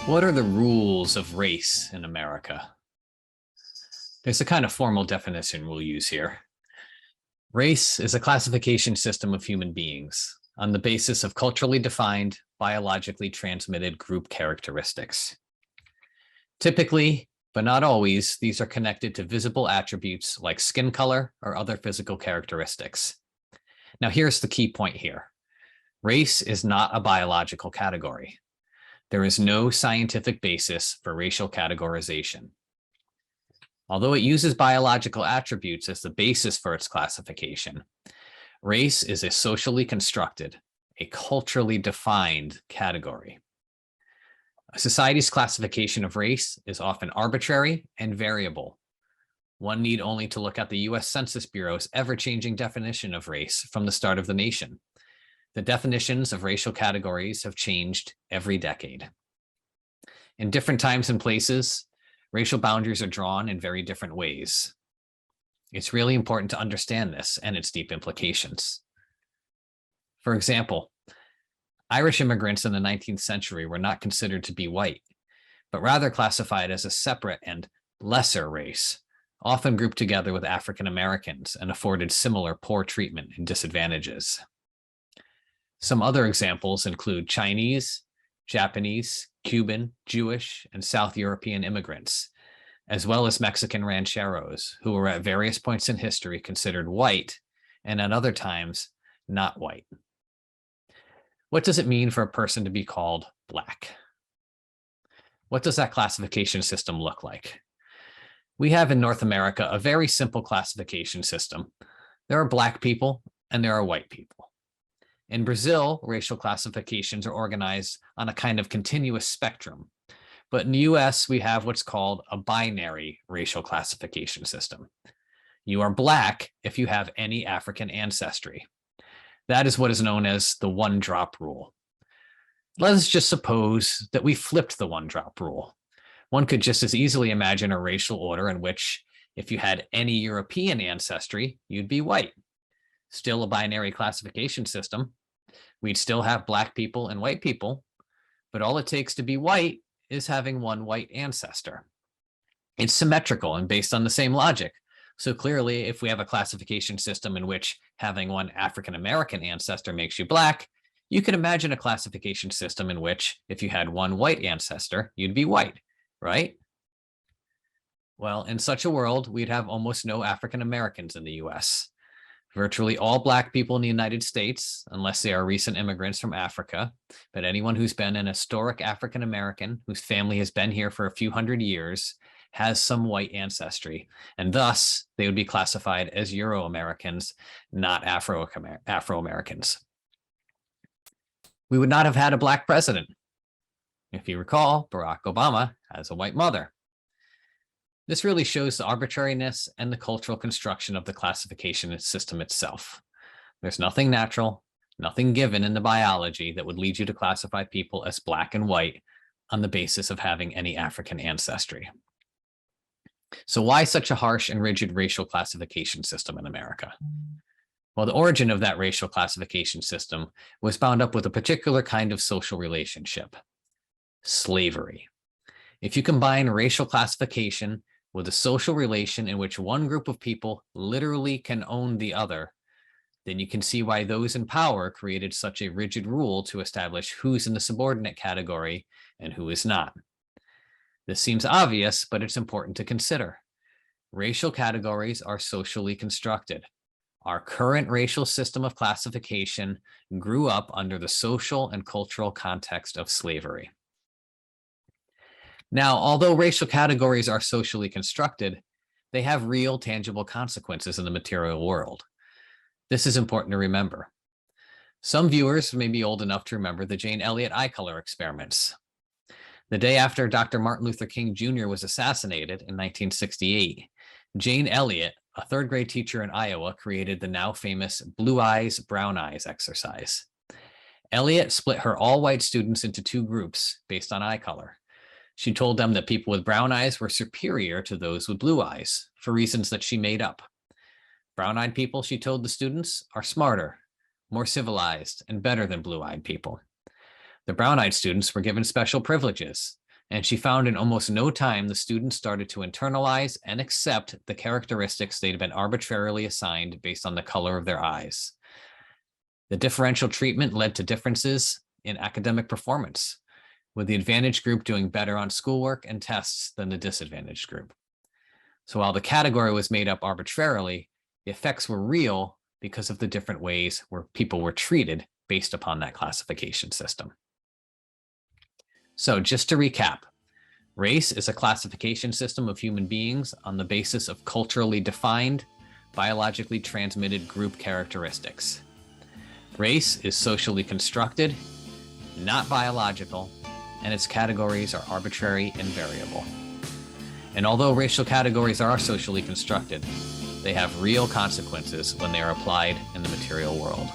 What are the rules of race in America? There's a kind of formal definition we'll use here. Race is a classification system of human beings on the basis of culturally defined, biologically transmitted group characteristics. Typically, but not always, these are connected to visible attributes like skin color or other physical characteristics. Now, here's the key point here. Race is not a biological category. There is no scientific basis for racial categorization. Although it uses biological attributes as the basis for its classification, race is a socially constructed, a culturally defined category. A society's classification of race is often arbitrary and variable. One need only to look at the US Census Bureau's ever-changing definition of race from the start of the nation. The definitions of racial categories have changed every decade. In different times and places, racial boundaries are drawn in very different ways. It's really important to understand this and its deep implications. For example, Irish immigrants in the 19th century were not considered to be white, but rather classified as a separate and lesser race, often grouped together with African Americans and afforded similar poor treatment and disadvantages. Some other examples include Chinese, Japanese, Cuban, Jewish, and South European immigrants, as well as Mexican rancheros, who were at various points in history considered white and at other times not white. What does it mean for a person to be called Black? What does that classification system look like? We have in North America a very simple classification system. There are Black people and there are white people. In Brazil, racial classifications are organized on a kind of continuous spectrum. But in the US, we have what's called a binary racial classification system. You are Black if you have any African ancestry. That is what is known as the one-drop rule. Let us just suppose that we flipped the one-drop rule. One could just as easily imagine a racial order in which if you had any European ancestry, you'd be white. Still a binary classification system. We'd still have Black people and white people, but all it takes to be white is having one white ancestor. It's symmetrical and based on the same logic. So clearly, if we have a classification system in which having one African American ancestor makes you Black, you can imagine a classification system in which if you had one white ancestor, you'd be white, right? Well, in such a world, we'd have almost no African Americans in the US. Virtually all Black people in the United States, unless they are recent immigrants from Africa, but anyone who's been an historic African American whose family has been here for a few hundred years has some white ancestry, and thus they would be classified as Euro-Americans, not Afro-Americans. We would not have had a Black president. If you recall, Barack Obama has a white mother. This really shows the arbitrariness and the cultural construction of the classification system itself. There's nothing natural, nothing given in the biology that would lead you to classify people as Black and white on the basis of having any African ancestry. So why such a harsh and rigid racial classification system in America? Well, the origin of that racial classification system was bound up with a particular kind of social relationship: slavery. If you combine racial classification with a social relation in which one group of people literally can own the other, then you can see why those in power created such a rigid rule to establish who's in the subordinate category and who is not. This seems obvious, but it's important to consider. Racial categories are socially constructed. Our current racial system of classification grew up under the social and cultural context of slavery. Now, although racial categories are socially constructed, they have real tangible consequences in the material world. This is important to remember. Some viewers may be old enough to remember the Jane Elliott eye color experiments. The day after Dr. Martin Luther King Jr. was assassinated in 1968, Jane Elliott, a third grade teacher in Iowa, created the now famous blue eyes, brown eyes exercise. Elliott split her all-white students into two groups based on eye color. She told them that people with brown eyes were superior to those with blue eyes for reasons that she made up. Brown-eyed people, she told the students, are smarter, more civilized, and better than blue-eyed people. The brown-eyed students were given special privileges. And she found in almost no time, the students started to internalize and accept the characteristics they'd been arbitrarily assigned based on the color of their eyes. The differential treatment led to differences in academic performance, with the advantaged group doing better on schoolwork and tests than the disadvantaged group. So while the category was made up arbitrarily, the effects were real because of the different ways where people were treated based upon that classification system. So just to recap, race is a classification system of human beings on the basis of culturally defined, biologically transmitted group characteristics. Race is socially constructed, not biological, and its categories are arbitrary and variable. And although racial categories are socially constructed, they have real consequences when they are applied in the material world.